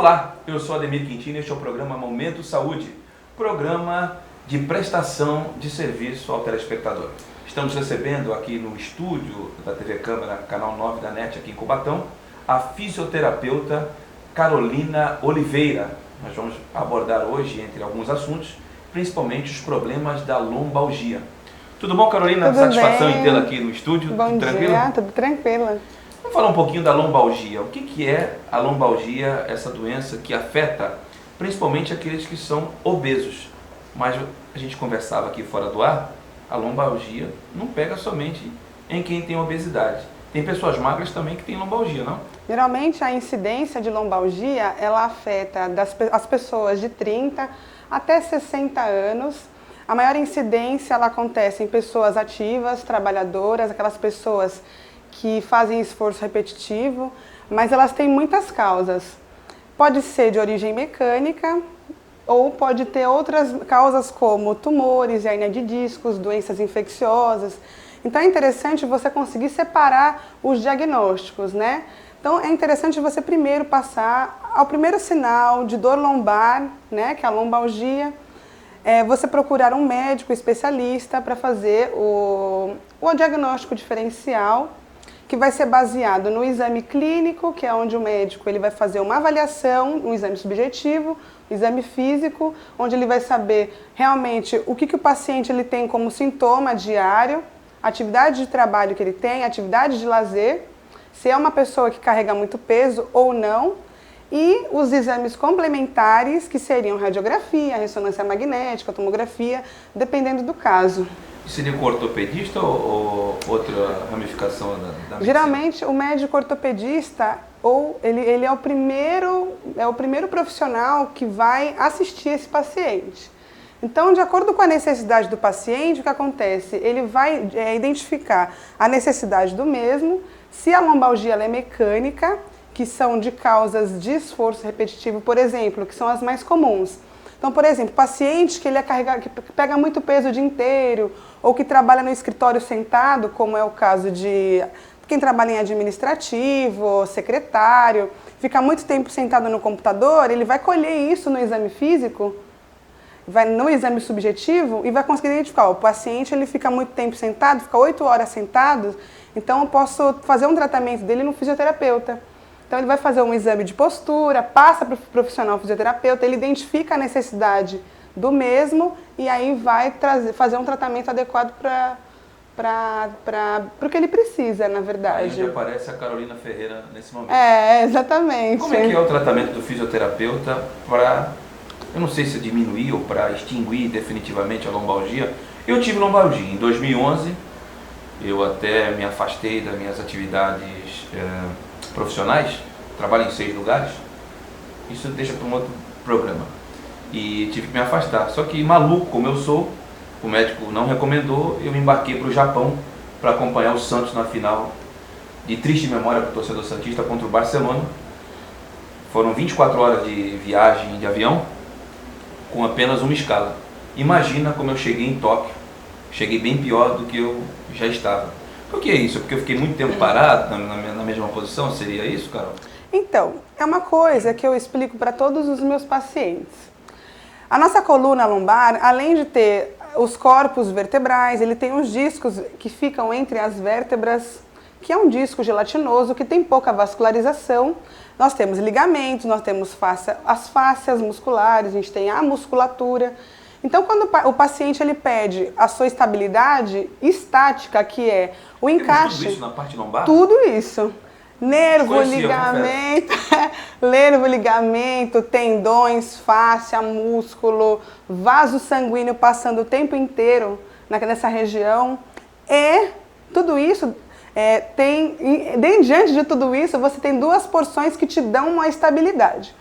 Olá, eu sou Ademir Quintino e este é o programa Momento Saúde, programa de prestação de serviço ao telespectador. Estamos recebendo aqui no estúdio da TV Câmara, canal 9 da NET, aqui em Cubatão, a fisioterapeuta Carolina Oliveira. Nós vamos abordar hoje, entre alguns assuntos, principalmente os problemas da lombalgia. Tudo bom, Carolina? Tudo Satisfação bem. em tê-la aqui no estúdio. Bom Tudo dia, tranquilo? tudo tranquilo. Vamos falar um pouquinho da lombalgia. O que é a lombalgia, essa doença que afeta principalmente aqueles que são obesos? Mas a gente conversava aqui fora do ar, a lombalgia não pega somente em quem tem obesidade. Tem pessoas magras também que têm lombalgia, não? Geralmente a incidência de lombalgia, ela afeta as pessoas de 30 até 60 anos. A maior incidência ela acontece em pessoas ativas, trabalhadoras, aquelas pessoas que fazem esforço repetitivo, mas elas têm muitas causas. Pode ser de origem mecânica ou pode ter outras causas como tumores, hernia de discos, doenças infecciosas. Então é interessante você conseguir separar os diagnósticos, né? Então é interessante você primeiro passar ao primeiro sinal de dor lombar, né, que é a lombalgia, você procurar um médico especialista para fazer o diagnóstico diferencial, que vai ser baseado no exame clínico, que é onde o médico ele vai fazer uma avaliação, um exame subjetivo, um exame físico, onde ele vai saber realmente o que o paciente ele tem como sintoma diário, atividade de trabalho que ele tem, atividade de lazer, se é uma pessoa que carrega muito peso ou não, e os exames complementares, que seriam radiografia, ressonância magnética, tomografia, dependendo do caso. Seria com ortopedista ou outra ramificação da medicina? Geralmente, o médico ortopedista, ele é o primeiro profissional que vai assistir esse paciente. Então, de acordo com a necessidade do paciente, o que acontece? Ele vai identificar a necessidade do mesmo, se a lombalgia ela é mecânica, que são de causas de esforço repetitivo, por exemplo, que são as mais comuns. Então, por exemplo, paciente que ele que pega muito peso o dia inteiro, ou que trabalha no escritório sentado, como é o caso de quem trabalha em administrativo, secretário, fica muito tempo sentado no computador, ele vai colher isso no exame físico, vai no exame subjetivo e vai conseguir identificar, o paciente ele fica muito tempo sentado, fica 8 horas sentado, então eu posso fazer um tratamento dele no fisioterapeuta. Então ele vai fazer um exame de postura, passa para o profissional fisioterapeuta, ele identifica a necessidade do mesmo e aí vai fazer um tratamento adequado para o que ele precisa, na verdade. Aí aparece a Carolina Ferreira nesse momento. Exatamente. Como é que é o tratamento do fisioterapeuta para, eu não sei se diminuir ou para extinguir definitivamente a lombalgia? Eu tive lombalgia em 2011, eu até me afastei das minhas atividades profissionais, trabalho em 6 lugares, isso deixa para um outro programa, e tive que me afastar, só que maluco como eu sou, o médico não recomendou, eu me embarquei para o Japão para acompanhar o Santos na final, de triste memória para o torcedor santista, contra o Barcelona. Foram 24 horas de viagem de avião, com apenas uma escala. Imagina como eu cheguei em Tóquio, cheguei bem pior do que eu já estava. Por que isso? Porque eu fiquei muito tempo parado na mesma posição? Seria isso, Carol? Então, é uma coisa que eu explico para todos os meus pacientes. A nossa coluna lombar, além de ter os corpos vertebrais, ele tem os discos que ficam entre as vértebras, que é um disco gelatinoso que tem pouca vascularização. Nós temos ligamentos, nós temos as fáscias musculares, a gente tem a musculatura. Então, quando o paciente ele pede a sua estabilidade estática, que é o encaixe... Tudo isso na parte lombar? Tudo isso. Nervo, ligamento, tendões, fáscia, músculo, vaso sanguíneo passando o tempo inteiro nessa região. E tudo isso, diante de tudo isso, você tem 2 porções que te dão uma estabilidade.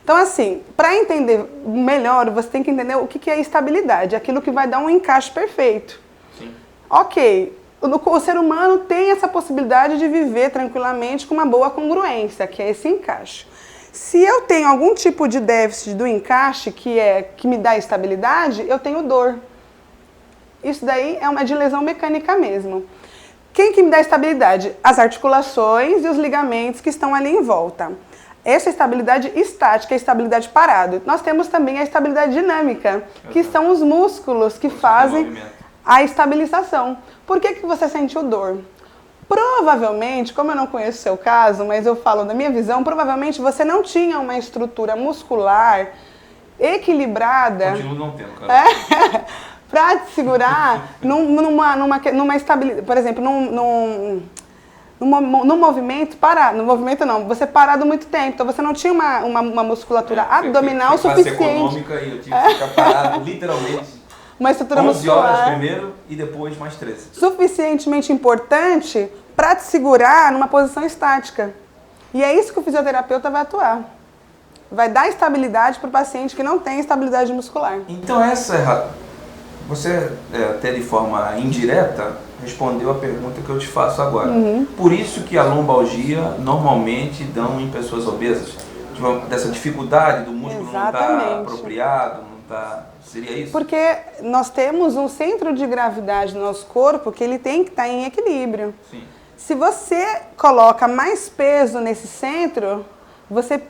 Então, assim, para entender melhor, você tem que entender o que é estabilidade, aquilo que vai dar um encaixe perfeito. Sim. Ok, o ser humano tem essa possibilidade de viver tranquilamente com uma boa congruência, que é esse encaixe. Se eu tenho algum tipo de déficit do encaixe, que me dá estabilidade, eu tenho dor. Isso daí é uma de lesão mecânica mesmo. Quem que me dá estabilidade? As articulações e os ligamentos que estão ali em volta. Essa é a estabilidade estática, a estabilidade parado. Nós temos também a estabilidade dinâmica, que são os músculos que fazem a estabilização. Por que você sentiu dor? Provavelmente, como eu não conheço o seu caso, mas eu falo da minha visão, provavelmente você não tinha uma estrutura muscular equilibrada. Continuo não tendo, cara. Para te segurar numa estabilidade, por exemplo, num movimento parado. No movimento não, você parado muito tempo, então você não tinha uma musculatura abdominal suficiente. Econômica e eu tive que ficar parado literalmente. Uma estrutura 11 muscular horas primeiro e depois mais 13. Suficientemente importante para te segurar numa posição estática. E é isso que o fisioterapeuta vai atuar. Vai dar estabilidade para o paciente que não tem estabilidade muscular. Então você, até de forma indireta, respondeu a pergunta que eu te faço agora. Por isso que a lombalgia normalmente dão em pessoas obesas. Dessa dificuldade do músculo não estar apropriado, não estar... Seria isso? Porque nós temos um centro de gravidade no nosso corpo que ele tem que estar em equilíbrio. Sim. Se você coloca mais peso nesse centro, você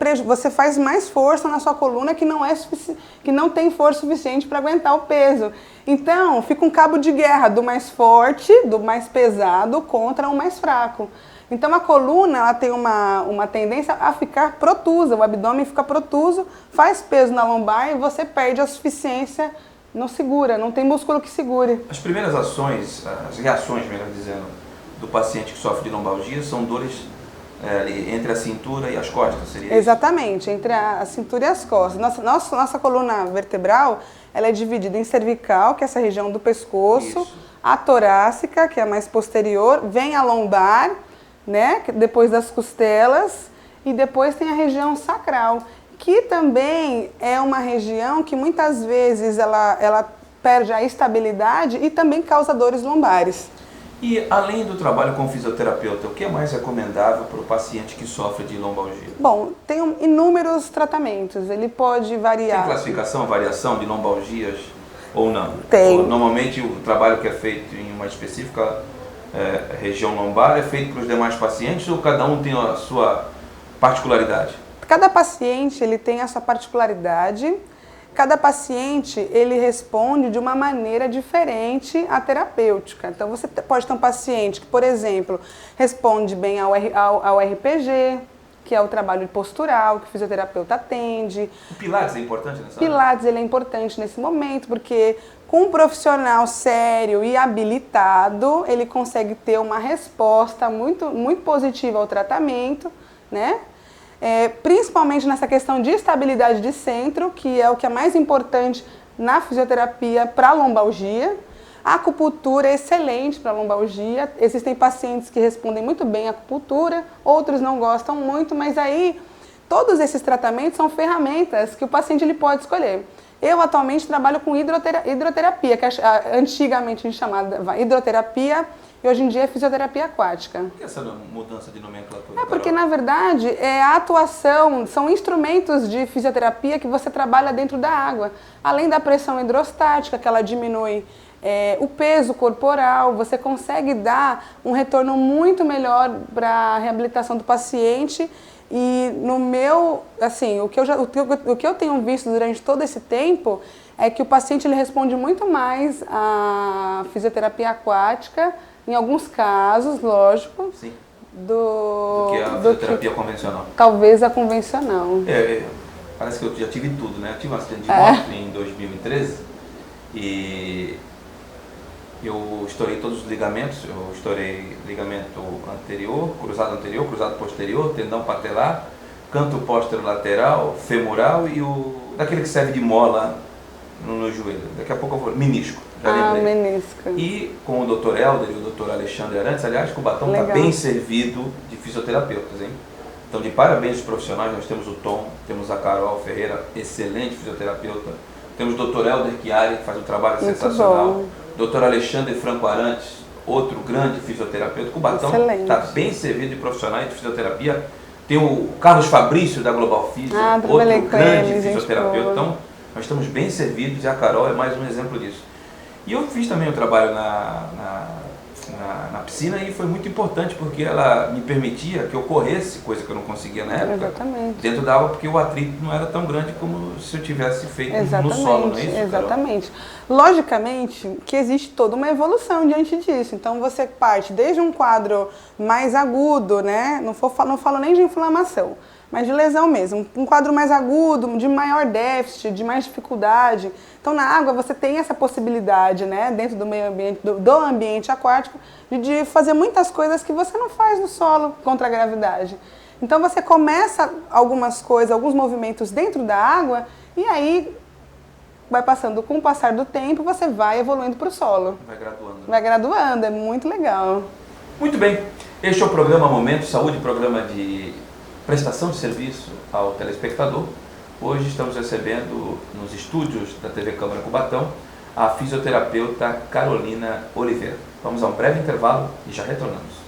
faz mais força na sua coluna que não tem força suficiente para aguentar o peso. Então, fica um cabo de guerra do mais forte, do mais pesado, contra o mais fraco. Então, a coluna ela tem uma tendência a ficar protusa, o abdômen fica protuso, faz peso na lombar e você perde a suficiência, não segura, não tem músculo que segure. As primeiras ações, as reações, melhor dizendo, do paciente que sofre de lombalgia são dores entre a cintura e as costas, seria isso? Exatamente, entre a cintura e as costas. Nossa coluna vertebral ela é dividida em cervical, que é essa região do pescoço, a torácica, que é a mais posterior, vem a lombar, né, depois das costelas, e depois tem a região sacral, que também é uma região que muitas vezes ela perde a estabilidade e também causa dores lombares. E além do trabalho com o fisioterapeuta, o que é mais recomendável para o paciente que sofre de lombalgia? Bom, tem inúmeros tratamentos, ele pode variar. Tem classificação, variação de lombalgias ou não? Tem. Normalmente o trabalho que é feito em uma específica região lombar é feito para os demais pacientes ou cada um tem a sua particularidade? Cada paciente ele tem a sua particularidade. Cada paciente ele responde de uma maneira diferente à terapêutica. Então você pode ter um paciente que, por exemplo, responde bem ao RPG, que é o trabalho postural que o fisioterapeuta atende. O Pilates é importante nessa Pilates ele é importante nesse momento, porque com um profissional sério e habilitado, ele consegue ter uma resposta muito, muito positiva ao tratamento, né? Principalmente nessa questão de estabilidade de centro, que é o que é mais importante na fisioterapia para a lombalgia. A acupuntura é excelente para a lombalgia. Existem pacientes que respondem muito bem à acupuntura, outros não gostam muito, mas aí todos esses tratamentos são ferramentas que o paciente ele pode escolher. Eu atualmente trabalho com hidroterapia, que antigamente a gente chamava hidroterapia, e hoje em dia é fisioterapia aquática. Por que essa mudança de nomenclatura? Porque, na verdade, a atuação, são instrumentos de fisioterapia que você trabalha dentro da água. Além da pressão hidrostática, que ela diminui o peso corporal, você consegue dar um retorno muito melhor para a reabilitação do paciente. E no meu, assim, o que eu tenho visto durante todo esse tempo é que o paciente ele responde muito mais à fisioterapia aquática, em alguns casos, lógico, sim, do que a fisioterapia convencional. Talvez a convencional. Parece que eu já tive tudo, né? Eu tive um acidente de moto em 2013 e eu estourei todos os ligamentos. Eu estourei ligamento anterior, cruzado posterior, tendão patelar, canto posterolateral, femoral e daquele que serve de mola no joelho. Daqui a pouco eu vou... Menisco. Menisco. E com o Dr. Helder e o Dr. Alexandre Arantes, aliás, o Cubatão está bem servido de fisioterapeutas, hein? Então, de parabéns aos profissionais, nós temos o Tom, temos a Carol Ferreira, excelente fisioterapeuta, temos o Dr. Helder Chiari, que faz um trabalho muito sensacional, Dr. Alexandre Franco Arantes, outro grande fisioterapeuta. O Cubatão está bem servido de profissionais de fisioterapia. Tem o Carlos Fabrício, da Global Physio, outro grande fisioterapeuta. Então, nós estamos bem servidos e a Carol é mais um exemplo disso. E eu fiz também um trabalho na piscina, e foi muito importante porque ela me permitia que eu corresse, coisa que eu não conseguia na época, Exatamente. dentro da água, porque o atrito não era tão grande como se eu tivesse feito no solo, não é isso, exatamente. Logicamente que existe toda uma evolução diante disso. Então você parte desde um quadro mais agudo, né? Não falo nem de inflamação, mas de lesão mesmo. Um quadro mais agudo, de maior déficit, de mais dificuldade. Então na água você tem essa possibilidade, né? Dentro do meio ambiente, do ambiente aquático, de fazer muitas coisas que você não faz no solo contra a gravidade. Então você começa algumas coisas, alguns movimentos dentro da água, e aí vai passando, com o passar do tempo, você vai evoluindo para o solo. Vai graduando. Vai graduando, é muito legal. Muito bem, este é o programa Momento Saúde, programa de prestação de serviço ao telespectador. Hoje estamos recebendo nos estúdios da TV Câmara Cubatão a fisioterapeuta Carolina Oliveira. Vamos a um breve intervalo e já retornamos.